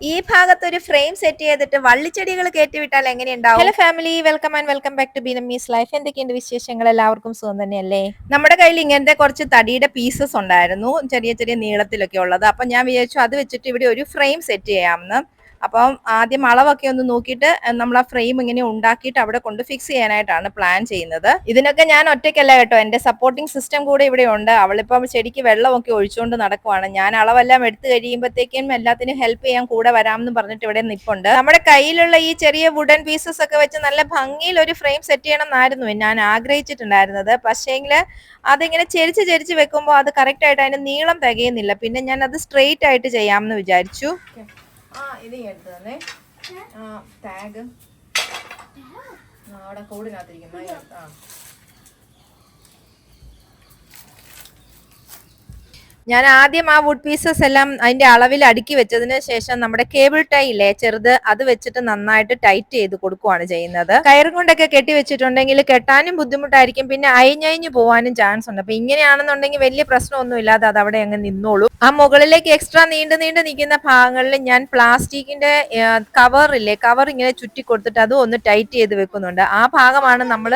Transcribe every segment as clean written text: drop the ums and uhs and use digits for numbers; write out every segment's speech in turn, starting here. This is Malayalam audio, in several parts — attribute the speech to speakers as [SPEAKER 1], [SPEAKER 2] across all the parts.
[SPEAKER 1] ഈ ഭാഗത്ത് ഒരു ഫ്രെയിം സെറ്റ് ചെയ്തിട്ട് വള്ളിച്ചെടികൾ കയറ്റിവിട്ടാൽ എങ്ങനെയുണ്ടാവും? Hello family, welcome and welcome back to Binamis life. എന്തൊക്കെയുണ്ട് വിശേഷങ്ങൾ? എല്ലാവർക്കും സുഖം തന്നെയല്ലേ? നമ്മുടെ കയ്യിൽ ഇങ്ങനത്തെ കുറച്ച് തടിയുടെ പീസസ് ഉണ്ടായിരുന്നു, ചെറിയ ചെറിയ നീളത്തിലൊക്കെ ഉള്ളത്. അപ്പൊ ഞാൻ വിചാരിച്ചു അത് വെച്ചിട്ട് ഇവിടെ ഒരു ഫ്രെയിം സെറ്റ് ചെയ്യാമെന്ന്. അപ്പം ആദ്യം അളവൊക്കെ ഒന്ന് നോക്കിയിട്ട് നമ്മൾ ആ ഫ്രെയിം ഇങ്ങനെ ഉണ്ടാക്കിയിട്ട് അവിടെ കൊണ്ട് ഫിക്സ് ചെയ്യാനായിട്ടാണ് പ്ലാൻ ചെയ്യുന്നത്. ഇതിനൊക്കെ ഞാൻ ഒറ്റയ്ക്കല്ല കേട്ടോ, എന്റെ സപ്പോർട്ടിംഗ് സിസ്റ്റം കൂടെ ഇവിടെ ഉണ്ട്. അവളിപ്പം ചെടിക്ക് വെള്ളമൊക്കെ ഒഴിച്ചുകൊണ്ട് നടക്കുവാണ്. ഞാൻ അളവെല്ലാം എടുത്തു കഴിയുമ്പോഴത്തേക്കും എല്ലാത്തിനും ഹെൽപ്പ് ചെയ്യാൻ കൂടെ വരാമെന്ന് പറഞ്ഞിട്ട് ഇവിടെ നിൽപ്പുണ്ട്. നമ്മുടെ കയ്യിലുള്ള ഈ ചെറിയ വുഡൻ പീസസ് ഒക്കെ വെച്ച് നല്ല ഭംഗിയിൽ ഒരു ഫ്രെയിം സെറ്റ് ചെയ്യണം എന്നായിരുന്നു ഞാൻ ആഗ്രഹിച്ചിട്ടുണ്ടായിരുന്നത്. പക്ഷേങ്കിൽ അതിങ്ങനെ ചെരിച്ച് ചെരിച്ച് വെക്കുമ്പോൾ അത് കറക്റ്റ് ആയിട്ട് അതിന്റെ നീളം തികയുന്നില്ല. പിന്നെ ഞാൻ അത് സ്ട്രെയിറ്റ് ആയിട്ട് ചെയ്യാമെന്ന് വിചാരിച്ചു. ഇത് എടുത്തു തന്നെ ടാഗ് അവിടെ കൂടിനകത്തിരിക്കുന്നു. ഞാൻ ആദ്യം ആ വുഡ് പീസസ് എല്ലാം അതിന്റെ അളവിൽ അടുക്കി വെച്ചതിന് ശേഷം നമ്മുടെ കേബിൾ ടൈ ഇല്ലേ, ചെറുത്, അത് വെച്ചിട്ട് നന്നായിട്ട് ടൈറ്റ് ചെയ്ത് കൊടുക്കുവാണ് ചെയ്യുന്നത്. കയറും കൊണ്ടൊക്കെ കെട്ടി വെച്ചിട്ടുണ്ടെങ്കിൽ കെട്ടാനും ബുദ്ധിമുട്ടായിരിക്കും, പിന്നെ അയഞ്ഞു പോവാനും ചാൻസ് ഉണ്ട്. അപ്പൊ ഇങ്ങനെയാണെന്നുണ്ടെങ്കിൽ വലിയ പ്രശ്നമൊന്നും ഇല്ലാതെ അത് അവിടെ അങ്ങ് നിന്നോളൂ. ആ മുകളിലേക്ക് എക്സ്ട്രാ നീണ്ടു നിൽക്കുന്ന ഭാഗങ്ങളിൽ ഞാൻ പ്ലാസ്റ്റിക്കിന്റെ കവർ ഇല്ലേ, കവർ ഇങ്ങനെ ചുറ്റി കൊടുത്തിട്ട് അതും ഒന്ന് ടൈറ്റ് ചെയ്ത് വെക്കുന്നുണ്ട്. ആ ഭാഗമാണ് നമ്മൾ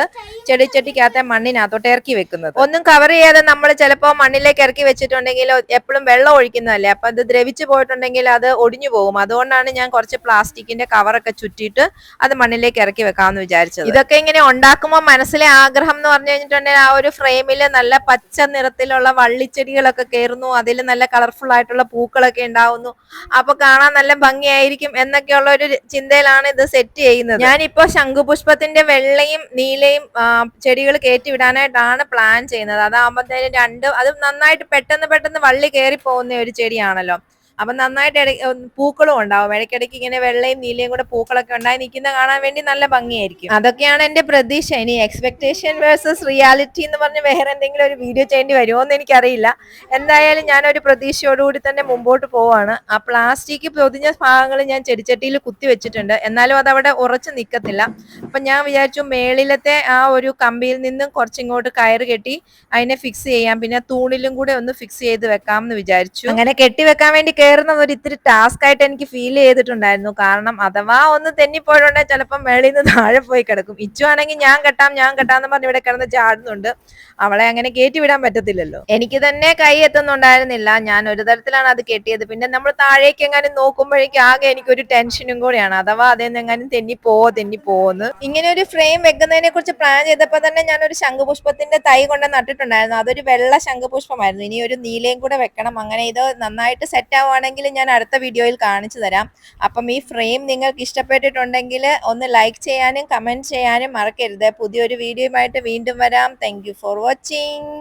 [SPEAKER 1] ചെടിച്ചട്ടിക്കകത്തെ മണ്ണിനകത്തോട്ട് ഇറക്കി വെക്കുന്നത്. ഒന്നും കവർ ചെയ്യാതെ നമ്മൾ ചിലപ്പോൾ മണ്ണിലേക്ക് ഇറക്കി വെച്ചിട്ടുണ്ടെങ്കിൽ എപ്പോഴും വെള്ളം ഒഴിക്കുന്നതല്ലേ, അപ്പൊ അത് ദ്രവിച്ചു പോയിട്ടുണ്ടെങ്കിൽ അത് ഒടിഞ്ഞു പോകും. അതുകൊണ്ടാണ് ഞാൻ കുറച്ച് പ്ലാസ്റ്റിക്കിന്റെ കവറൊക്കെ ചുറ്റിയിട്ട് അത് മണ്ണിലേക്ക് ഇറക്കി വെക്കാമെന്ന് വിചാരിച്ചത്. ഇതൊക്കെ ഇങ്ങനെ ഉണ്ടാക്കുമ്പോൾ മനസ്സിലെ ആഗ്രഹം എന്ന് പറഞ്ഞു കഴിഞ്ഞിട്ടുണ്ടെങ്കിൽ ആ ഒരു ഫ്രെയിമില് നല്ല പച്ച നിറത്തിലുള്ള വള്ളിച്ചെടികളൊക്കെ കയറുന്നു, അതിൽ നല്ല കളർഫുൾ ആയിട്ടുള്ള പൂക്കളൊക്കെ ഉണ്ടാവുന്നു. അപ്പൊ കാണാൻ നല്ല ഭംഗിയായിരിക്കും എന്നൊക്കെയുള്ള ഒരു ചിന്തയിലാണ് ഇത് സെറ്റ് ചെയ്യുന്നത്. ഞാനിപ്പോ ശംഖുപുഷ്പത്തിന്റെ വെള്ളയും നീലയും ചെടികൾ കയറ്റി വിടാനായിട്ടാണ് പ്ലാൻ ചെയ്യുന്നത്. അതാകുമ്പോഴത്തേനും അത് നന്നായിട്ട് പെട്ടെന്ന് വള്ളി കയറി പോകുന്ന ഒരു ചെടിയാണല്ലോ. അപ്പൊ നന്നായിട്ട് പൂക്കളും ഉണ്ടാവും. ഇടയ്ക്കിടയ്ക്ക് ഇങ്ങനെ വെള്ളയും നീലയും കൂടെ പൂക്കളൊക്കെ ഉണ്ടായി നിൽക്കുന്ന കാണാൻ വേണ്ടി നല്ല ഭംഗിയായിരിക്കും. അതൊക്കെയാണ് എന്റെ പ്രതീക്ഷ. ഇനി എക്സ്പെക്ടേഷൻ വേഴ്സസ് റിയാലിറ്റി എന്ന് പറഞ്ഞ് വേറെ എന്തെങ്കിലും ഒരു വീഡിയോ ചെയ്യേണ്ടി വരുമോ എന്ന് എനിക്കറിയില്ല. എന്തായാലും ഞാനൊരു പ്രതീക്ഷയോടുകൂടി തന്നെ മുമ്പോട്ട് പോവാണ്. ആ പ്ലാസ്റ്റിക് പൊതിഞ്ഞ ഭാഗങ്ങൾ ഞാൻ ചെടിച്ചട്ടിയിൽ കുത്തി വെച്ചിട്ടുണ്ട്, എന്നാലും അതവിടെ ഉറച്ചു നിൽക്കത്തില്ല. അപ്പൊ ഞാൻ വിചാരിച്ചു മേളിലത്തെ ആ ഒരു കമ്പിയിൽ നിന്നും കുറച്ചിങ്ങോട്ട് കയറ് കെട്ടി അതിനെ ഫിക്സ് ചെയ്യാം, പിന്നെ തൂണിലും കൂടെ ഒന്ന് ഫിക്സ് ചെയ്ത് വെക്കാം എന്ന് വിചാരിച്ചു. അങ്ങനെ കെട്ടിവെക്കാൻ വേണ്ടി കയറുന്നത് ഒരു ഇത്തിരി ടാസ്ക് ആയിട്ട് എനിക്ക് ഫീൽ ചെയ്തിട്ടുണ്ടായിരുന്നു. കാരണം അഥവാ ഒന്ന് തെന്നിപ്പോയിട്ടുണ്ടെങ്കിൽ ചിലപ്പോൾ മേളിൽ നിന്ന് താഴെ പോയി കിടക്കും. ഇച്ചു ആണെങ്കിൽ ഞാൻ കെട്ടാന്ന് പറഞ്ഞ് ഇവിടെ കിടന്ന് ചാടുന്നുണ്ട്. അവളെ അങ്ങനെ കയറ്റി വിടാൻ പറ്റത്തില്ലല്ലോ. എനിക്ക് തന്നെ കൈ എത്തുന്നുണ്ടായിരുന്നില്ല. ഞാൻ ഒരു തരത്തിലാണ് അത് കെട്ടിയത്. പിന്നെ നമ്മൾ താഴേക്ക് എങ്ങാനും നോക്കുമ്പോഴേക്കും ആകെ എനിക്കൊരു ടെൻഷനും കൂടെയാണ്, അഥവാ അതെന്നെങ്ങാനും തെന്നിപ്പോന്ന്. ഇങ്ങനെ ഒരു ഫ്രെയിം വെക്കുന്നതിനെ കുറിച്ച് പ്ലാൻ ചെയ്തപ്പോൾ തന്നെ ഞാൻ ഒരു ശംഖുപുഷ്പത്തിന്റെ തൈ കൊണ്ട് നട്ടിട്ടുണ്ടായിരുന്നു. അതൊരു വെള്ള ശംഖുപുഷ്പമായിരുന്നു. ഇനി ഒരു നീലയും കൂടെ വെക്കണം. അങ്ങനെ ഇത് നന്നായിട്ട് സെറ്റ് ആവുകയാണെങ്കിൽ ഞാൻ അടുത്ത വീഡിയോയിൽ കാണിച്ചു തരാം. അപ്പം ഈ ഫ്രെയിം നിങ്ങൾക്ക് ഇഷ്ടപ്പെട്ടിട്ടുണ്ടെങ്കിൽ ഒന്ന് ലൈക്ക് ചെയ്യാനും കമന്റ് ചെയ്യാനും മറക്കരുത്. പുതിയൊരു വീഡിയോയുമായിട്ട് വീണ്ടും വരാം. Thank you for watching.